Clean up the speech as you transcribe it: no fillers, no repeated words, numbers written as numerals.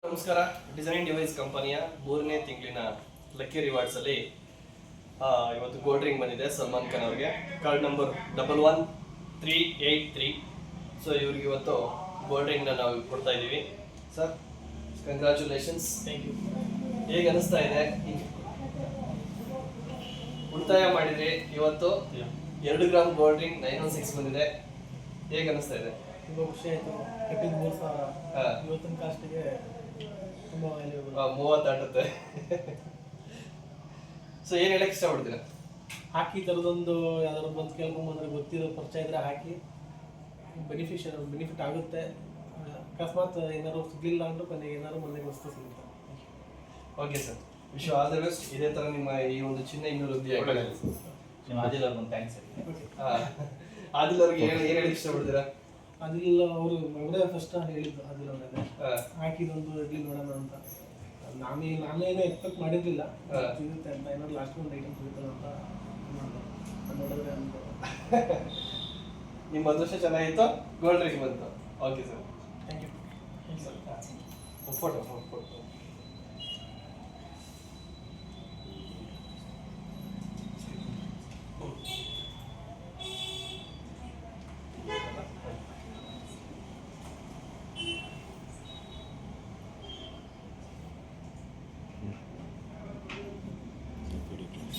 ನಮಸ್ಕಾರ. Design device ಕಂಪನಿಯ 3ನೇ ತಿಂಗಳಿನ ಲಕ್ಕಿ ರಿವಾರ್ಡ್ಸ್ ಅಲ್ಲಿ ಇವತ್ತು ಗೋಲ್ಡ್ ರಿಂಗ್ ಬಂದಿದೆ ಸಲ್ಮಾನ್ ಖಾನ್ ಅವ್ರಿಗೆ. Card number 11383. ಸೊ ಇವ್ರಿಗೆ ಇವತ್ತು ಗೋಲ್ಡ್ ರಿಂಗ್ನ ನಾವು ಕೊಡ್ತಾ ಇದ್ದೀವಿ. Sir, congratulations. Thank you. ಹೇಗೆ ಅನಿಸ್ತಾ ಇದೆ? ಉಳಿತಾಯ ಮಾಡಿದ್ರಿ ಇವತ್ತು 2 ಗ್ರಾಮ್ ಗೋಲ್ಡ್ ರಿಂಗ್ 916 ಬಂದಿದೆ. ಹೇಗೆ ಅನಿಸ್ತಾ ಇದೆ? ತುಂಬ ಖುಷಿ ಆಯಿತು. ಕಟ್ಟಿದ 3,000 ಇವತ್ತಿನ ಕಾಸ್ಟಿಗೆ ತುಂಬ ವ್ಯಾಲ್ಯೂಬಲ್. 30 ದಾಟುತ್ತೆ. ಸೊ ಏನು ಹೇಳಕ್ಕೆ ಇಷ್ಟಪಡ್ತೀರಾ? ಹಾಕಿ ಥರದೊಂದು ಯಾವ್ದಾದ್ರು ಬಂದು ಕೇಳ್ಕೊಂಬಂದ್ರೆ ಗೊತ್ತಿರೋ ಪರಿಚಯ ಇದ್ರೆ ಹಾಕಿ ಬೆನಿಫಿಟ್ ಆಗುತ್ತೆ. ಅಕಸ್ಮಾತ್ ಏನಾದ್ರು ಸಿಗಲಿಲ್ಲ ಅಂದ್ರೂ ಕೊನೆಗೆ ಏನಾದ್ರು ಮನೆಗೆ ವಸ್ತು ಸಿಗುತ್ತೆ. Okay sir, wish all the best. ಇದೇ ಥರ ನಿಮ್ಮ ಈ ಒಂದು ಚಿನ್ನ ಇನ್ನೂ ವೃದ್ಧಿ ಆಗಿದೆ. ಆದಿಲ್ ಅವ್ರಿಗೆ ಒಂದು ಥ್ಯಾಂಕ್ಸ್ ಹೇಳಿ. ಆದಿಲ್ ಅವ್ರಿಗೆ ಏನು ಹೇಳಕ್ಕೆ ಇಷ್ಟಪಡ್ತೀರಾ? ಅದಿಲ್ಲ, ಅವರೇ ಫಸ್ಟ್ ಹೇಳಿದ್ದು ಆದಿಲ್ ಅವರೇ ಹಾಕಿದೊಂದು ಇಡ್ಲಿ ನೋಡೋಣ ಅಂತ. ನಾನೇನು ಎಕ್ಸ್ಪೆಕ್ಟ್ ಮಾಡಿರಲಿಲ್ಲ ಸಿಗುತ್ತೆ ಅಂತ. ಏನಾದ್ರು ಲಾಸ್ಟ್ ಒಂದು ಐಟಮ್ ಸಿಗುತ್ತಲ್ಲ ಅಂತ ನೋಡಿದ್ರೆ ಅಂತ. ನಿಮ್ಮ ಅದೃಷ್ಟ ಚೆನ್ನಾಗಿತ್ತು, ಗೋಲ್ಡ್ ರಿಂಗ್ ಬಂತು. Okay sir, thank you. Photo